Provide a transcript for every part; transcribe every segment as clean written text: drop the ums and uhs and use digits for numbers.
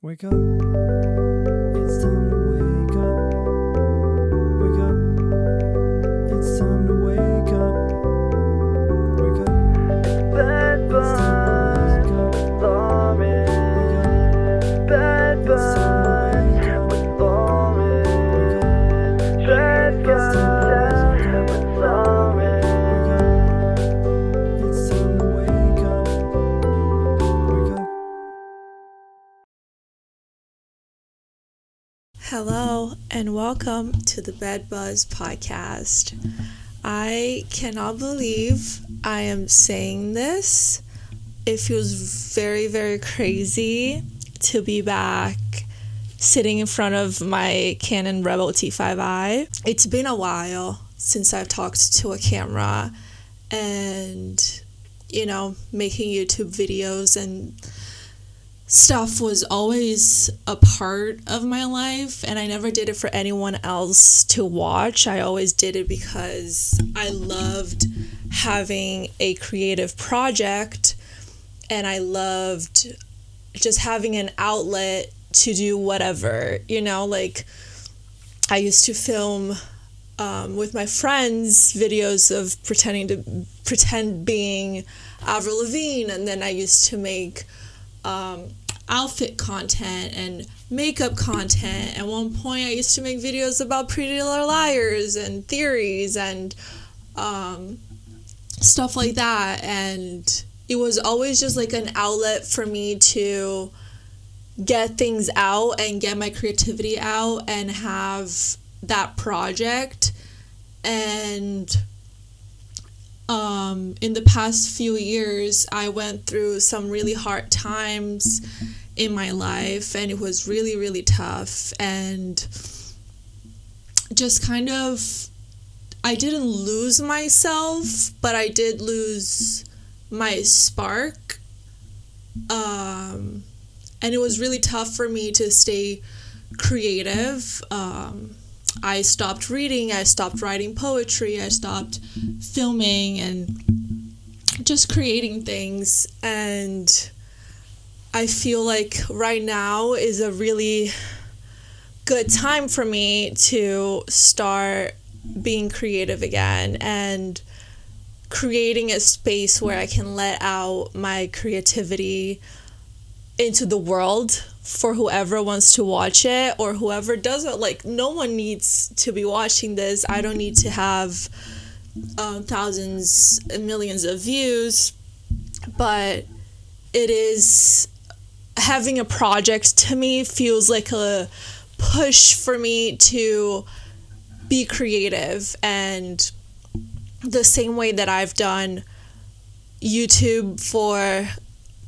Wake up. It's time to wake up. Wake up. It's time to wake up. Wake up. Bad boys. Lauren. Wake up. Bad boys. With Lauren. Bad boys. With Lauren. It's time to wake up. Wake up. Hello and welcome to the Bed Buzz podcast. I cannot believe I am saying this. It feels very, very crazy to be back sitting in front of my Canon Rebel T5i. It's been a while since I've talked to a camera and, making YouTube videos and stuff was always a part of my life, and I never did it for anyone else to watch. I always did it because I loved having a creative project, and I loved just having an outlet to do whatever, like I used to film with my friends videos of pretend being Avril Lavigne, and then I used to make outfit content and makeup content. At one point I used to make videos about Pretty Little Liars and theories and stuff like that, and it was always just like an outlet for me to get things out and get my creativity out and have that project. And in the past few years, I went through some really hard times in my life, and it was really, really tough. And just kind of, I didn't lose myself, but I did lose my spark. And it was really tough for me to stay creative. I stopped reading, I stopped writing poetry, I stopped filming and just creating things. And I feel like right now is a really good time for me to start being creative again and creating a space where I can let out my creativity into the world for whoever wants to watch it or whoever doesn't. Like, no one needs to be watching this. I don't need to have thousands and millions of views, but it is, having a project to me feels like a push for me to be creative. And the same way that I've done YouTube for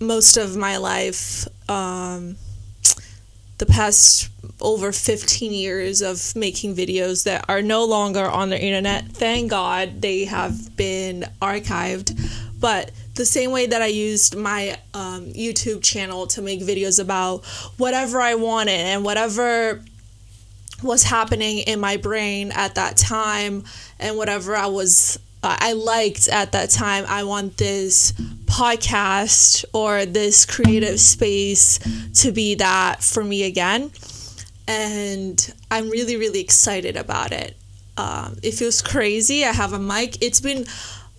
most of my life, the past over 15 years of making videos that are no longer on the internet. Thank God they have been archived. But the same way that I used my YouTube channel to make videos about whatever I wanted and whatever was happening in my brain at that time and whatever I liked at that time, I want this podcast or this creative space to be that for me again. And I'm really, really excited about it. It feels crazy. I have a mic. It's been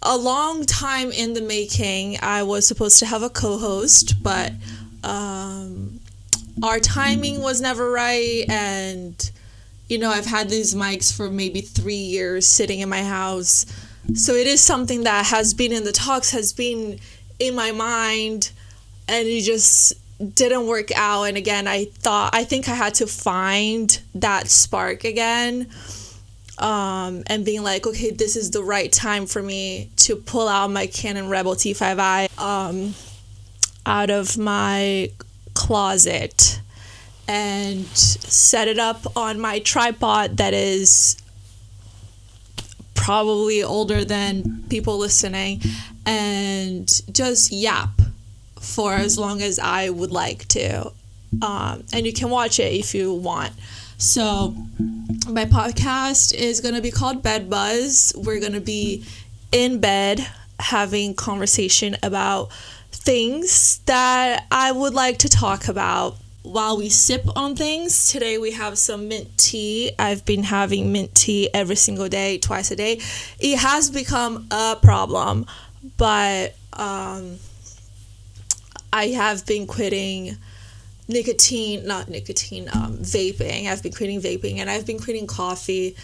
a long time in the making. I was supposed to have a co-host, but our timing was never right. And, I've had these mics for maybe 3 years sitting in my house. So it is something that has been in the talks, has been in my mind, and it just didn't work out. And again, I think I had to find that spark again, and being like, okay, this is the right time for me to pull out my Canon Rebel T5i out of my closet and set it up on my tripod that is probably older than people listening, and just yap for as long as I would like to. And you can watch it if you want. So my podcast is going to be called Bed Buzz. We're going to be in bed having conversation about things that I would like to talk about. while we sip on things, today we have some mint tea. I've been having mint tea every single day, twice a day. It has become a problem, but I have been quitting vaping. I've been quitting vaping, and I've been quitting coffee.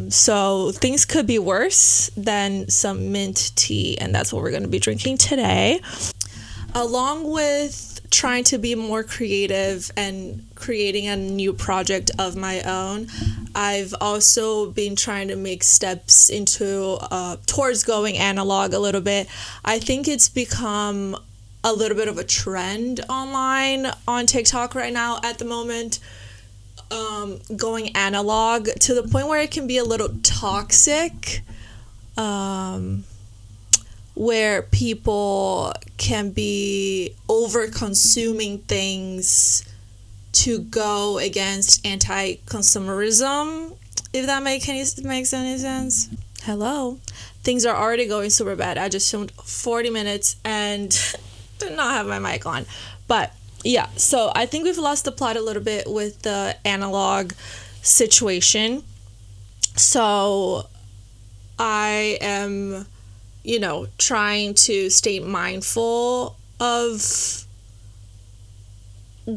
So things could be worse than some mint tea, and that's what we're going to be drinking today. Along with trying to be more creative and creating a new project of my own, I've also been trying to make steps into towards going analog a little bit. I think it's become a little bit of a trend online on TikTok right now at the moment, going analog to the point where it can be a little toxic, where people can be over consuming things to go against anti-consumerism, if that makes any sense. Hello. Things are already going super bad. I just filmed 40 minutes and did not have my mic on. But yeah, so I think we've lost the plot a little bit with the analog situation. So I am, trying to stay mindful of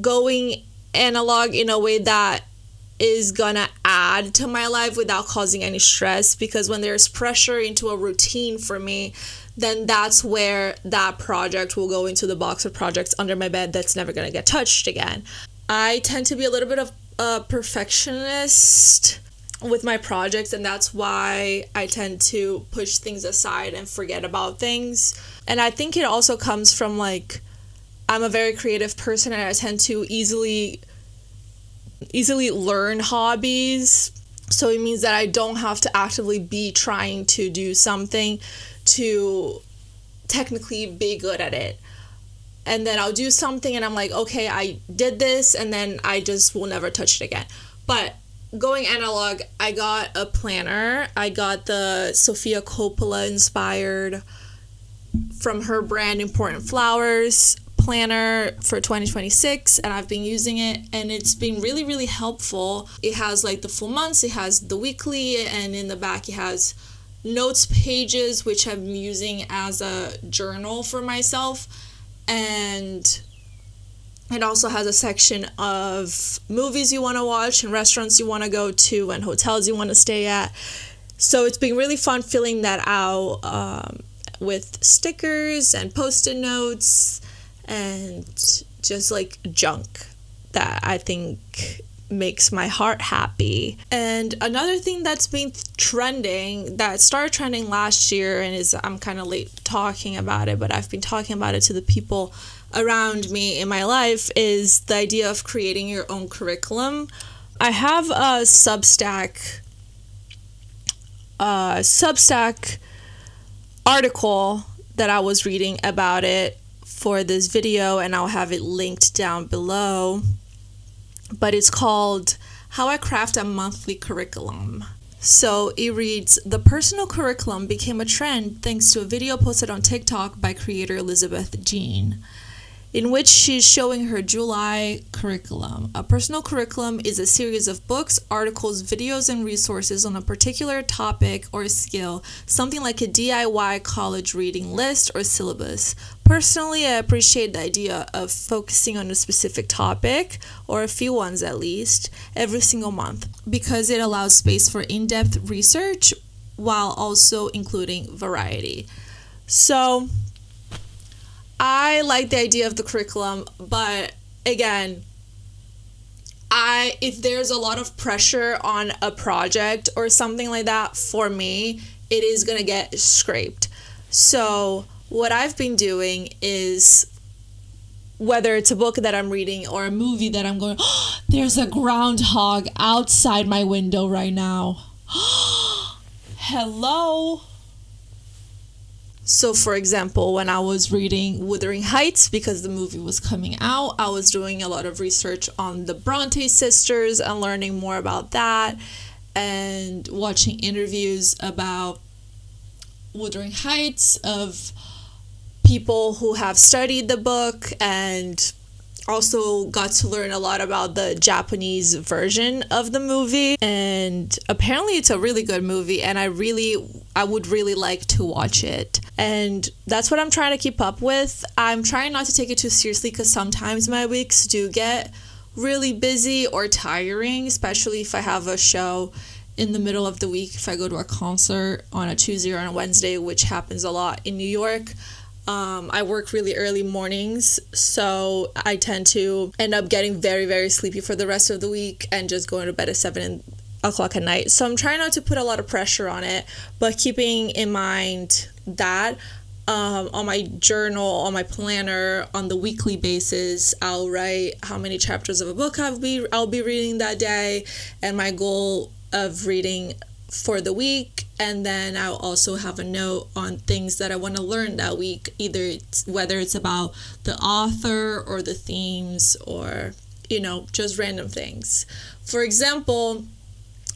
going analog in a way that is gonna add to my life without causing any stress, because when there's pressure into a routine for me, then that's where that project will go into the box of projects under my bed that's never gonna get touched again. I tend to be a little bit of a perfectionist with my projects, and that's why I tend to push things aside and forget about things. And I think it also comes from, like, I'm a very creative person, and I tend to easily learn hobbies. So it means that I don't have to actively be trying to do something to technically be good at it. And then I'll do something and I'm like, okay, I did this, and then I just will never touch it again. But going analog, I got a planner. I got the Sofia Coppola inspired, from her brand, Important Flowers planner for 2026, and I've been using it, and it's been really, really helpful. It has like the full months, it has the weekly, and in the back it has notes pages, which I'm using as a journal for myself. And it also has a section of movies you want to watch and restaurants you want to go to and hotels you want to stay at. So it's been really fun filling that out with stickers and post-it notes and just like junk that I think makes my heart happy. And another thing that's been trending, that started trending last year, and I'm kind of late talking about it, but I've been talking about it to the people around me in my life, is the idea of creating your own curriculum. I have a Substack article that I was reading about it for this video, and I'll have it linked down below. But it's called How I Craft a Monthly Curriculum. So it reads, the personal curriculum became a trend thanks to a video posted on TikTok by creator Elizabeth Jean, in which she's showing her July curriculum. A personal curriculum is a series of books, articles, videos, and resources on a particular topic or skill, something like a DIY college reading list or syllabus. Personally, I appreciate the idea of focusing on a specific topic, or a few ones at least, every single month, because it allows space for in-depth research while also including variety. So I like the idea of the curriculum, but again, if there's a lot of pressure on a project or something like that, for me, it is going to get scraped. So what I've been doing is, whether it's a book that I'm reading or a movie that I'm going, oh, there's a groundhog outside my window right now. Hello. So, for example, when I was reading Wuthering Heights, because the movie was coming out, I was doing a lot of research on the Bronte sisters and learning more about that, and watching interviews about Wuthering Heights of people who have studied the book and also got to learn a lot about the Japanese version of the movie, and apparently it's a really good movie, and I would really like to watch it. And that's what I'm trying to keep up with. I'm trying not to take it too seriously because sometimes my weeks do get really busy or tiring, especially if I have a show in the middle of the week, if I go to a concert on a Tuesday or on a Wednesday, which happens a lot in New York. I work really early mornings, so I tend to end up getting very, very sleepy for the rest of the week and just going to bed at 7 o'clock at night. So I'm trying not to put a lot of pressure on it, but keeping in mind that on my journal, on my planner, on the weekly basis, I'll write how many chapters of a book I'll be reading that day, and my goal of reading for the week. And then I'll also have a note on things that I want to learn that week, whether it's about the author or the themes or, just random things. For example,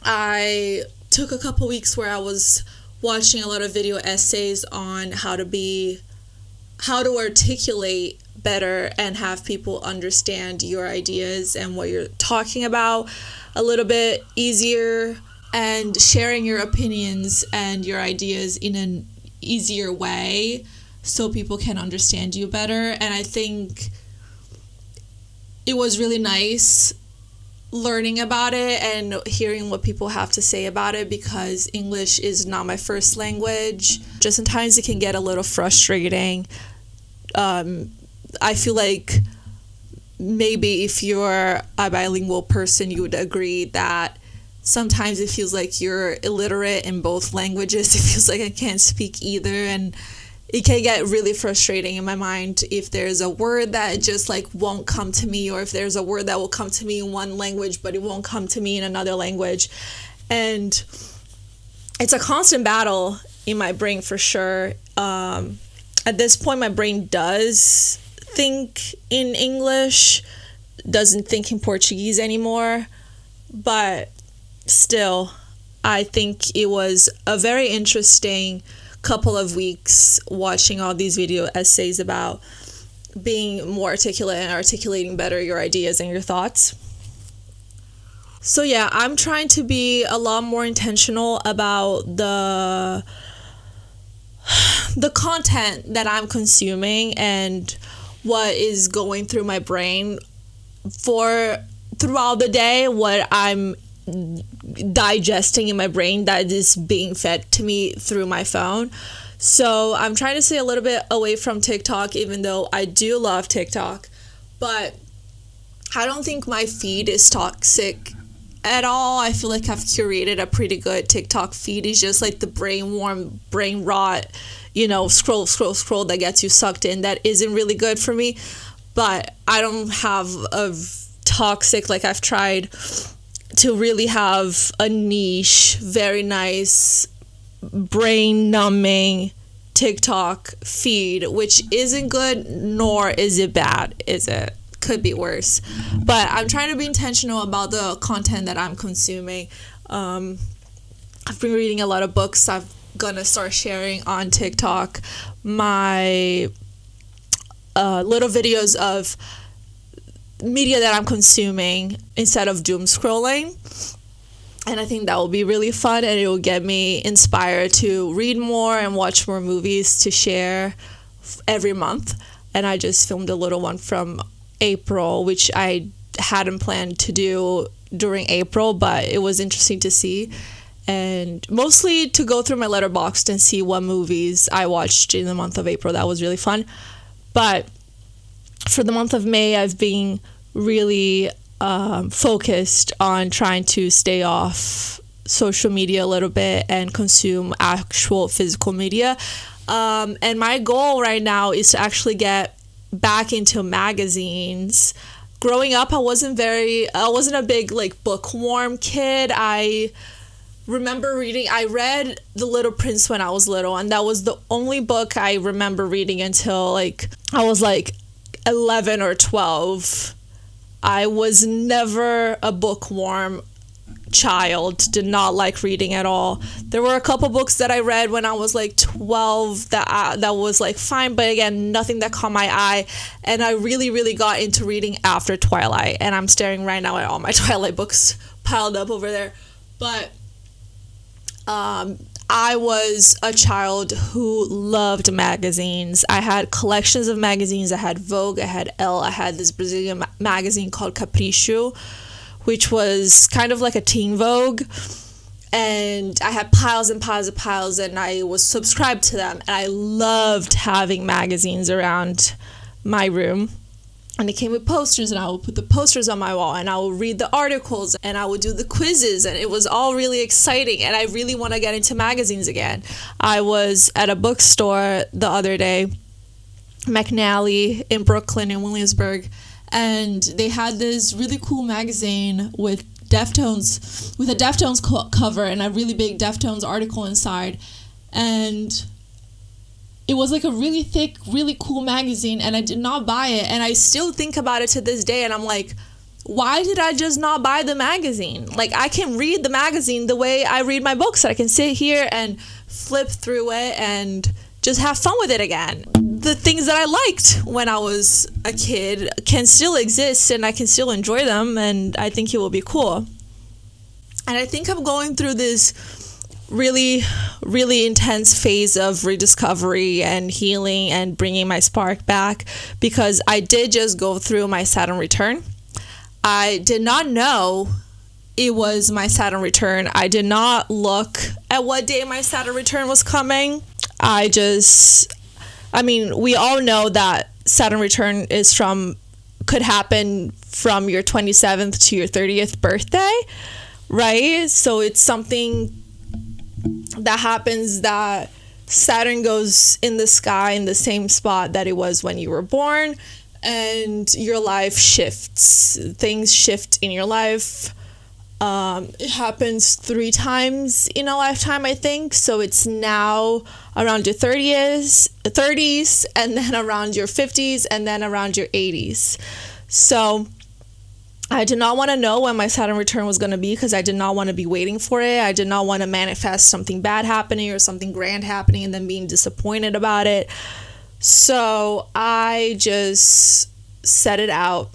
I took a couple weeks where I was watching a lot of video essays on how to articulate better and have people understand your ideas and what you're talking about a little bit easier, and sharing your opinions and your ideas in an easier way so people can understand you better. And I think it was really nice learning about it and hearing what people have to say about it, because English is not my first language. Just sometimes it can get a little frustrating. I feel like maybe if you're a bilingual person, you would agree that sometimes it feels like you're illiterate in both languages. It feels like I can't speak either, and it can get really frustrating in my mind if there's a word that just won't come to me, or if there's a word that will come to me in one language but it won't come to me in another language. And it's a constant battle in my brain for sure. At this point, my brain does think in English, doesn't think in Portuguese anymore, but still, I think it was a very interesting couple of weeks watching all these video essays about being more articulate and articulating better your ideas and your thoughts. So yeah, I'm trying to be a lot more intentional about the content that I'm consuming and what is going through my brain throughout the day, what I'm digesting in my brain that is being fed to me through my phone. So I'm trying to stay a little bit away from TikTok, even though I do love TikTok. But I don't think my feed is toxic at all. I feel like I've curated a pretty good TikTok feed. It's just like the brain rot, scroll that gets you sucked in. That isn't really good for me. But I don't have a toxic, I've tried to really have a niche, very nice, brain-numbing TikTok feed, which isn't good, nor is it bad, is it? Could be worse. But I'm trying to be intentional about the content that I'm consuming. I've been reading a lot of books. I'm gonna start sharing on TikTok my little videos of media that I'm consuming instead of doom scrolling, and I think that will be really fun, and it will get me inspired to read more and watch more movies to share every month. And I just filmed a little one from April, which I hadn't planned to do during April, but it was interesting to see, and mostly to go through my letterboxd and see what movies I watched in the month of April. That was really fun. But for the month of May, I've been really focused on trying to stay off social media a little bit and consume actual physical media. And my goal right now is to actually get back into magazines. Growing up, I wasn't a big bookworm kid. I read The Little Prince when I was little, and that was the only book I remember reading until I was 11 or 12. I was never a bookworm child, did not like reading at all. There were a couple books that I read when I was like 12 that was like fine, but again, nothing that caught my eye. And I really, really got into reading after Twilight. And I'm staring right now at all my Twilight books piled up over there. But I was a child who loved magazines. I had collections of magazines. I had Vogue, I had Elle, I had this Brazilian magazine called Capricho, which was kind of like a teen Vogue. And I had piles and piles of piles, and I was subscribed to them. And I loved having magazines around my room. And it came with posters, and I would put the posters on my wall, and I would read the articles, and I would do the quizzes, and it was all really exciting, and I really want to get into magazines again. I was at a bookstore the other day, McNally in Brooklyn, in Williamsburg, and they had this really cool magazine with Deftones, with a Deftones cover and a really big Deftones article inside, and it was like a really thick, really cool magazine, and I did not buy it. And I still think about it to this day, and I'm like, why did I just not buy the magazine? Like, I can read the magazine the way I read my books. I can sit here and flip through it and just have fun with it again. The things that I liked when I was a kid can still exist, and I can still enjoy them, and I think it will be cool. And I think I'm going through this really, really intense phase of rediscovery and healing and bringing my spark back, because I did just go through my Saturn return. I did not know it was my Saturn return. I did not look at what day my Saturn return was coming. We all know that Saturn return could happen from your 27th to your 30th birthday, right? So it's something that happens, that Saturn goes in the sky in the same spot that it was when you were born, and your life shifts. Things shift in your life. It happens 3 times in a lifetime, I think. So it's now around your 30s, and then around your 50s, and then around your 80s. So I did not want to know when my Saturn return was going to be, because I did not want to be waiting for it. I did not want to manifest something bad happening or something grand happening and then being disappointed about it. So I just set it out.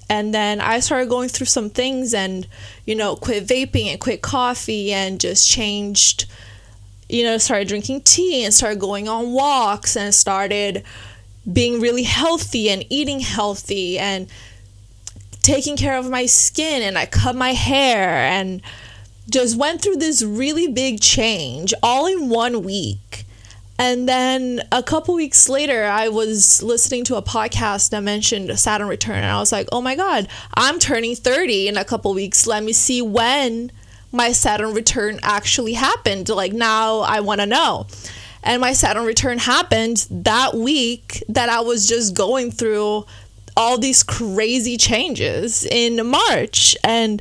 And then I started going through some things and, quit vaping and quit coffee and just changed, started drinking tea and started going on walks and started being really healthy and eating healthy and taking care of my skin, and I cut my hair and just went through this really big change all in 1 week. And then a couple weeks later, I was listening to a podcast that mentioned Saturn return, and I was like, oh my God, I'm turning 30 in a couple weeks. Let me see when my Saturn return actually happened. Like, now I want to know. And my Saturn return happened that week that I was just going through all these crazy changes in March, and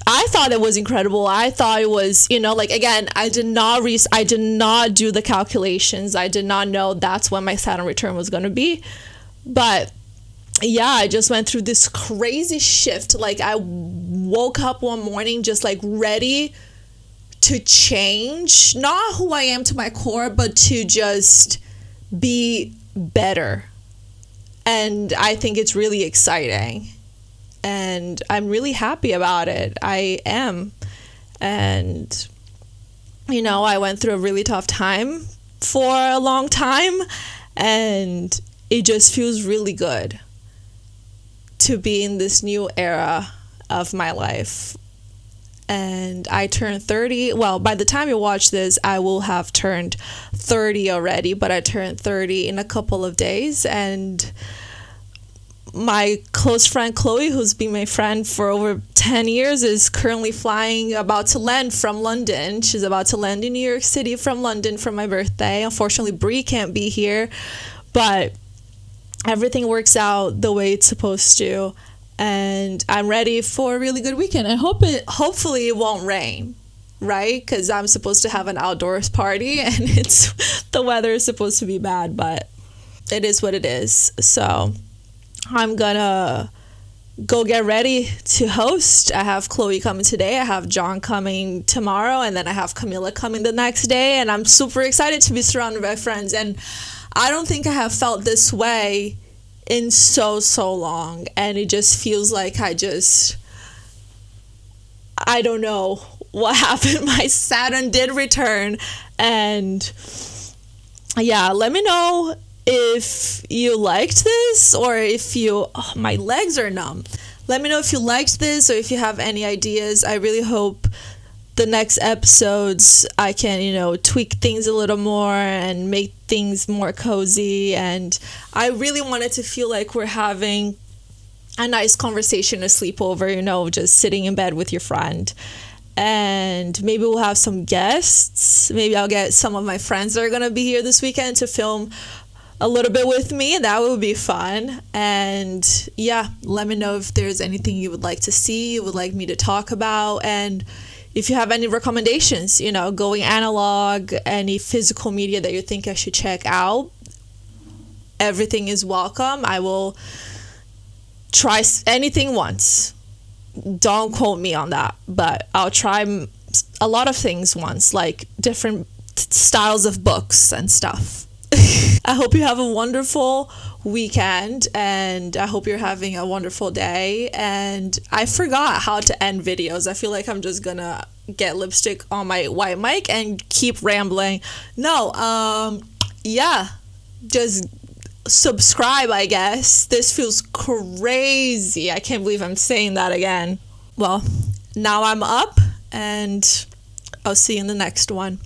I thought it was incredible. I thought it was, again, I did not do the calculations. I did not know that's when my Saturn return was going to be. But yeah, I just went through this crazy shift. Like, I woke up one morning just like ready to change, not who I am to my core, but to just be better. And I think it's really exciting. And I'm really happy about it. I am. And, I went through a really tough time for a long time. And it just feels really good to be in this new era of my life. And I turned 30. Well, by the time you watch this, I will have turned 30 already, but I turned 30 in a couple of days. And my close friend Chloe, who's been my friend for over 10 years, is currently about to land from London. She's about to land in New York City from London for my birthday. Unfortunately, Brie can't be here, but everything works out the way it's supposed to. And I'm ready for a really good weekend. I hopefully it won't rain, right? Because I'm supposed to have an outdoors party, and the weather is supposed to be bad, but it is what it is. So I'm gonna go get ready to host. I have Chloe coming today, I have John coming tomorrow, and then I have Camilla coming the next day. And I'm super excited to be surrounded by friends. And I don't think I have felt this way in so long. And it just feels like I don't know what happened. My Saturn did return. And yeah, let me know if you liked this, or if my legs are numb. Let me know if you liked this, or if you have any ideas. I really hope the next episodes I can, tweak things a little more and make things more cozy. And I really wanted to feel like we're having a nice conversation, a sleepover, just sitting in bed with your friend. And maybe we'll have some guests. Maybe I'll get some of my friends that are going to be here this weekend to film a little bit with me. That would be fun. And yeah, let me know if there's anything you would like to see, you would like me to talk about. And if you have any recommendations, going analog, any physical media that you think I should check out, everything is welcome. I will try anything once. Don't quote me on that, but I'll try a lot of things once, like different styles of books and stuff. I hope you have a wonderful weekend, and I hope you're having a wonderful day. And I forgot how to end videos. I feel like I'm just gonna get lipstick on my white mic and keep rambling. No, yeah, just subscribe, I guess. This feels crazy. I can't believe I'm saying that again. Well, now I'm up, and I'll see you in the next one.